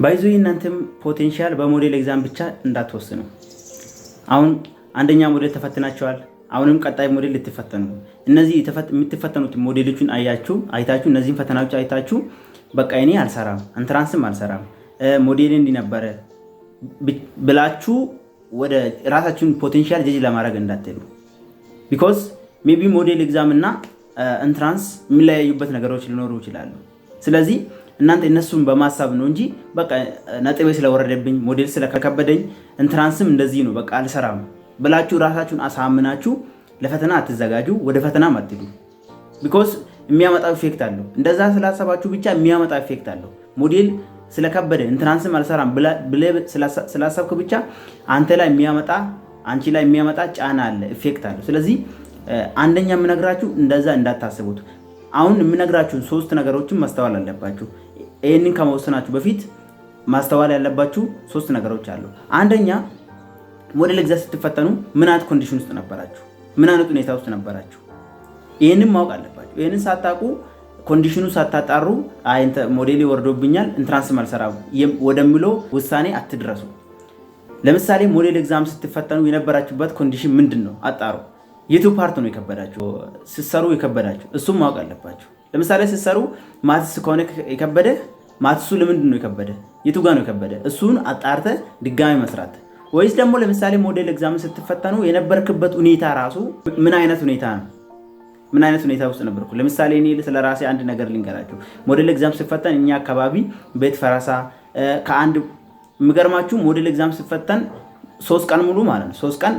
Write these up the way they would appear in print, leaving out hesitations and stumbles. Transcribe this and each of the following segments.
ባይዞ እናንተም ፖቴንሻል በሞዴል ኤግዛም ብቻ እንዳትወስኑ። አሁን አንደኛ ሞዴል ተፈትናቸዋል። አሁንም ቀጣይ ሞዴል ልትፈተኑ እነዚህ የምትፈተኑት ሞዴሎችን አይታችሁ እነዚህን ፈተናዎች አይታችሁ በቃ እኔ አልሰራም ኢንትራንስም አልሰራም ሞዴል እንዲነበረ ብላችሁ ወደ ራሳችሁን ፖቴንሻል ጀጅ ለማድረግ እንዳትሉ። ቢኮዝ ሜቢ ሞዴል ኤግዛም እና ኢንትራንስ የሚለያዩበት ነገሮች ሊኖሩ ይችላሉ። ስለዚህ እናንተ እነሱን በማሳብ ነው እንጂ በቃ ነጥቤ ስለወረደብኝ ሞዴል ስለከበደኝ ኢንትራንስም እንደዚህ ነው በቃ አልሰራም ብላችሁ ራሳችሁን አሳምናችሁ ለፈተና አትዘጋጁ፣ ወደ ፈተና አትሄዱ። ቢኮዝ የሚያመጣው ኢፌክት አለው። እንደዛ ስላሰባችሁ ብቻ የሚያመጣ ኢፌክት አለው። ሞዴል ስለከበደ ኢንትራንስም አልሰራም ብለህ ስላሰብክ ብቻ አንተ ላይ የሚያመጣ አንቺ ላይ የሚያመጣ ጫና አለ፣ ኢፌክት አለው። ስለዚህ አንደኛ የምነግራችሁ እንደዛ እንዳታስቡት። አሁን የምነግራችሁን 3 ነገሮችን ማስተዋል አለባችሁ። ይሄንን ከመወሰናችሁ በፊት ማስተዋል ያለባችሁ 3 ነገሮች አሉ። አንደኛ ሞዴል ኤግዛም ስትፈተኑ ምን አይነት ኮንዲሽን ውስጥ ነበራችሁ? ምን አይነት ሁኔታ ውስጥ ነበራችሁ? ይሄንን ማወቅ አለባችሁ። ይሄንን ሳታውቁ ኮንዲሽኑ ሳታጣሩ ሞዴል ወርዶብኛል ኢንትራንስ ማልሰራው ወደሚለው ውሳኔ አትድረሱ። ለምሳሌ ሞዴል ኤግዛም ስትፈተኑ የነበራችሁበት ኮንዲሽን ምንድነው? አጣሩ። የቱ ፓርት ነው የከበዳችሁ? ሲሰሩ የከበዳችሁ እሱም ማወቅ አለባችሁ። ለምሳሌ ሲሰሩ ማትስ ከሆነ የከበደ ማትሱ ለምንድን ነው የከበደ? የቱ ጋር ነው የከበደ? እሱን አጣርተ ድጋሚ መስራት። ወይስ ደግሞ ለምሳሌ ሞዴል ኤግዛም ስትፈተኑ የነበርክበት ሁኔታ ራሱ ምን አይነት ሁኔታ ነው? ምን አይነት ሁኔታ ውስጥ ነበርኩ? ለምሳሌ እኔ ስለራሴ አንድ ነገር ልንገራችሁ። ሞዴል ኤግዛም ሲፈተን እኛ አካባቢ ቤት ፈረሳ ከአንድ የሚገርማችሁ ሞዴል ኤግዛም ሲፈተን 3 ቀን ሙሉ ማለት ነው። 3 ቀን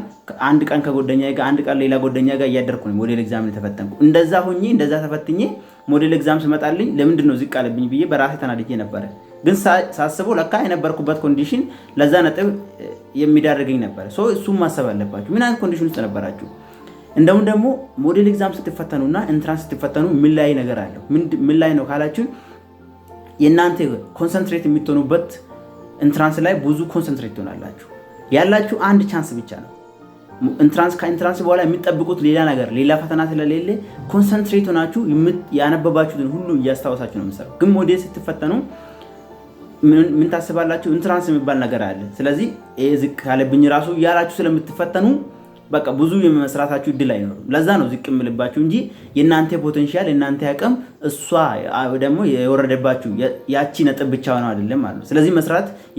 አንድ ቀን ከጓደኛዬ ጋር አንድ ቀን ሌላ ጓደኛዬ ጋር እያደረኩ ነው ሞዴል ኤግዛም ተፈተንኩ። እንደዛ ሆኜ እንደዛ ተፈትኜ ሞዴል ኤግዛም ሲመጣልኝ ለምንድን ነው ዝቅ አለብኝ ብዬ በራሴ ተናድጄ ነበር። ግን ሳስበው ለካ የነበርኩበት ኮንዲሽን ለዛ ነጥብ የሚዳርገኝ ነበር። እሱም ማሰብ አለባችሁ። ምን አይነት ኮንዲሽን ውስጥ ነበራችሁ? እንደውም ደግሞ ሞዴል ኤግዛም ስትፈተኑና ኢንትራንስ ስትፈተኑ ምን ላይ ነገር አለው? ምን ላይ ነው ካላችሁ የእናንተ ኮንሰንትሬት የምትሆኑበት ኢንትራንስ ላይ ብዙ ኮንሰንትሬት ትሆናላችሁ። ያላችሁ አንድ ቻንስ ብቻ ነው። ከኢንትራንስ በኋላ የሚጠብቁት ሌላ ነገር ሌላ ፈተና ስለሌለ ኮንሰንትሬት ሆናችሁ ያነበባችሁትን ሁሉ እያስታወሳችሁ ነው የምትሰሩ። ግን ሞዴል ስትፈተኑ ምን ታስባላችሁ? ኢንትራንስ የሚባል ነገር አለ። ስለዚህ ዝቅ ካለብኝ ራሱ ያላችሁ ስለምትፈተኑ በቃ ብዙ የመስራታችሁ እድል አይኖርም። ለዛ ነው ዝቅ የምልባችሁ እንጂ የእናንተ ፖቴንሻል የእናንተ አቅም እሷ ደግሞ የወረደባችሁ ያቺ ነጥብ ብቻ ነው አይደለም ማለት ነው። ስለዚህ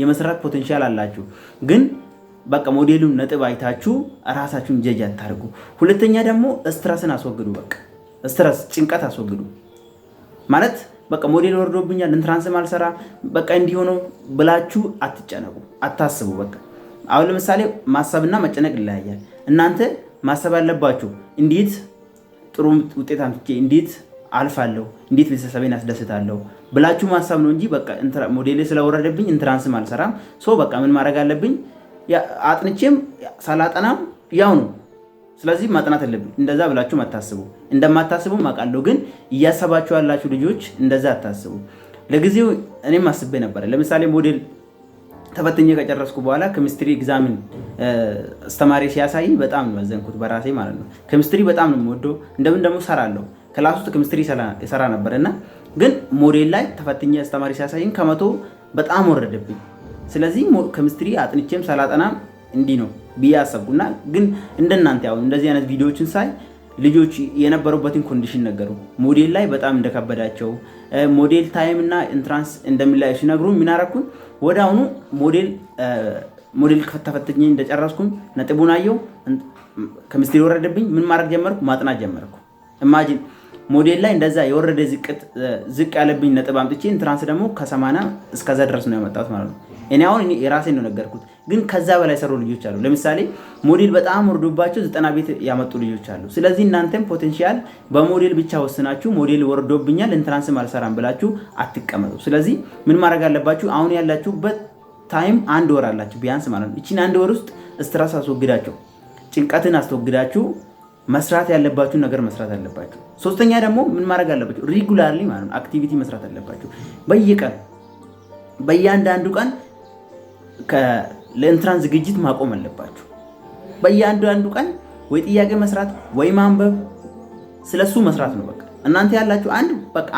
የመስራት ፖቴንሻል አላችሁ። ግን በቃ ሞዴሉን ነጥብ አይታችሁ ራሳችሁን ጀጅ አታርጉ። ሁለተኛ ደግሞ ስትረስን አስወግዱ። በቃ ስትረስ ጭንቀት አስወግዱ። ማለት በቃ ሞዴል ወርዶብኛል ኢንትራንስም አልሰራ በቃ እንዲሆነው ብላችሁ አትጨነቁ፣ አታስቡ። በቃ አሁን ለምሳሌ ማሰብና መጨነቅ ይለያያል። እናንተ ማሰብ ያለባችሁ እንዴት ጥሩ ውጤት አምጥቼ እንዴት አልፋለሁ፣ እንዴት ቤተሰቤን አስደስታለሁ ብላችሁ ማሰብ ነው እንጂ በቃ ሞዴል ስለወረደብኝ ኢንትራንስም አልሰራም በቃ ምን ማድረግ አለብኝ አጥንቼም ሳላጠናም ያው ነው ስለዚህ ማጥናት አለብኝ እንደዛ ብላችሁ አታስቡ። እንደማታስቡ ማቃለው። ግን እያሰባችሁ ያላችሁ ልጆች እንደዛ አታስቡ። ለጊዜው እኔም አስቤ ነበር። ለምሳሌ ሞዴል ተፈትኜ ከጨረስኩ በኋላ ኬሚስትሪ ኤግዛምን አስተማሪ ሲያሳይ በጣም ነው ያዘንኩት በራሴ ማለት ነው። ኬሚስትሪ በጣም ነው የምወደው። እንደምን ደግሞ ሰራለሁ ክላስ ውስጥ ኬሚስትሪ ሰራ ነበርና ግን ሞዴል ላይ ተፈትኜ አስተማሪ ሲያሳይን ከመቶ በጣም ወረደብኝ። ስለዚህ ኬሚስትሪ አጥንቼም ሰላጠናም እንዲህ ነው ብዬ አሰብኩና ግን እንደናንተ ያው እንደዚህ አይነት ቪዲዮዎችን ሳይ ልጆች የነበሩበትን ኮንዲሽን ነገሩ። ሞዴል ላይ በጣም እንደከበዳቸው ሞዴል ታይም እና ኢንትራንስ እንደሚለያዩ ሲነግሩኝ ምን አደረኩኝ? ወዲያውኑ ሞዴል ተፈትኜ እንደጨረስኩኝ ነጥቡን አየሁ። ኬሚስትሪ ወረደብኝ። ምን ማድረግ ጀመርኩ? ማጥናት ጀመርኩ። ኢማጂን ሞዴል ላይ እንደዛ የወረደ ዝቅ ያለብኝ ነጥብ አምጥቼ ኢንትራንስ ደግሞ ከ80 እስከዛ ድረስ ነው ያመጣሁት ማለት ነው። እኔ አሁን የራሴን ነው ነገርኩት። ግን ከዛ በላይ ሰሩ ልጆች አሉ። ለምሳሌ ሞዴል በጣም ወርዶባቸው 90 ቤት ያመጡ ልጆች አሉ። ስለዚህ እናንተም ፖቴንሻል በሞዴል ብቻ ወስናችሁ ሞዴል ወርዶብኛል ኢንትራንስም አልሰራም ብላችሁ አትቀመጡ። ስለዚህ ምን ማድረግ አለባችሁ? አሁን ያላችሁበት ታይም 1 ወር አላችሁ ቢያንስ ማለት ነው። እቺን 1 ወር ውስጥ ስትረስ አስወግዳችሁ ጭንቀትን አስወግዳችሁ መስራት ያለባችሁ ነገር መስራት አለባችሁ። ሶስተኛ ደግሞ ምን ማድረግ አለባችሁ? ሪጉላርሊ ማለት ነው አክቲቪቲ መስራት አለባችሁ። በየቀን በእያንዳንዱ ቀን ለኢንትራንስ ዝግጅት ማቆም አለባችሁ። በእያንዳንዱ ቀን ወይ ጥያቄ መስራት ወይ ማንበብ ስለሱ መስራት ነው። በቃ እናንተ ያላችሁ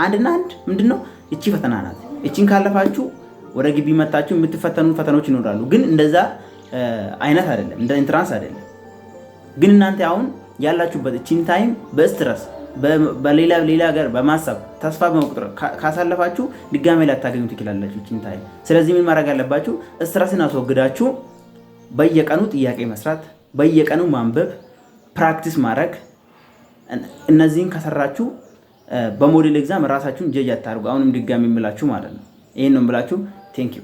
አንድ ምንድነው እቺ ፈተና ናት። እቺን ካለፋችሁ ወደ ግቢ መታችሁ የምትፈተኑ ፈተኖች ይኖራሉ። ግን እንደዛ አይነት አይደለም፣ እንደ ኢንትራንስ አይደለም። ግን እናንተ አሁን ያላችሁበት እቺን ታይም በስትረስ በሌላ ሀገር በማሰብ ተስፋ በመቁጠር ካሳለፋችሁ ድጋሜ ላታገኙ ትችላላችሁ እቺን ታይም። ስለዚህ ምን ማድረግ አለባችሁ? ስትረስን አስወግዳችሁ በየቀኑ ጥያቄ መስራት፣ በየቀኑ ማንበብ፣ ፕራክቲስ ማድረግ። እነዚህን ከሰራችሁ በሞዴል ኤግዛም ራሳችሁን ጀጅ አታርጉ። አሁንም ድጋሜ የምላችሁ ማለት ነው። ይሄን ነው የምላችሁ። ቴንክ ዩ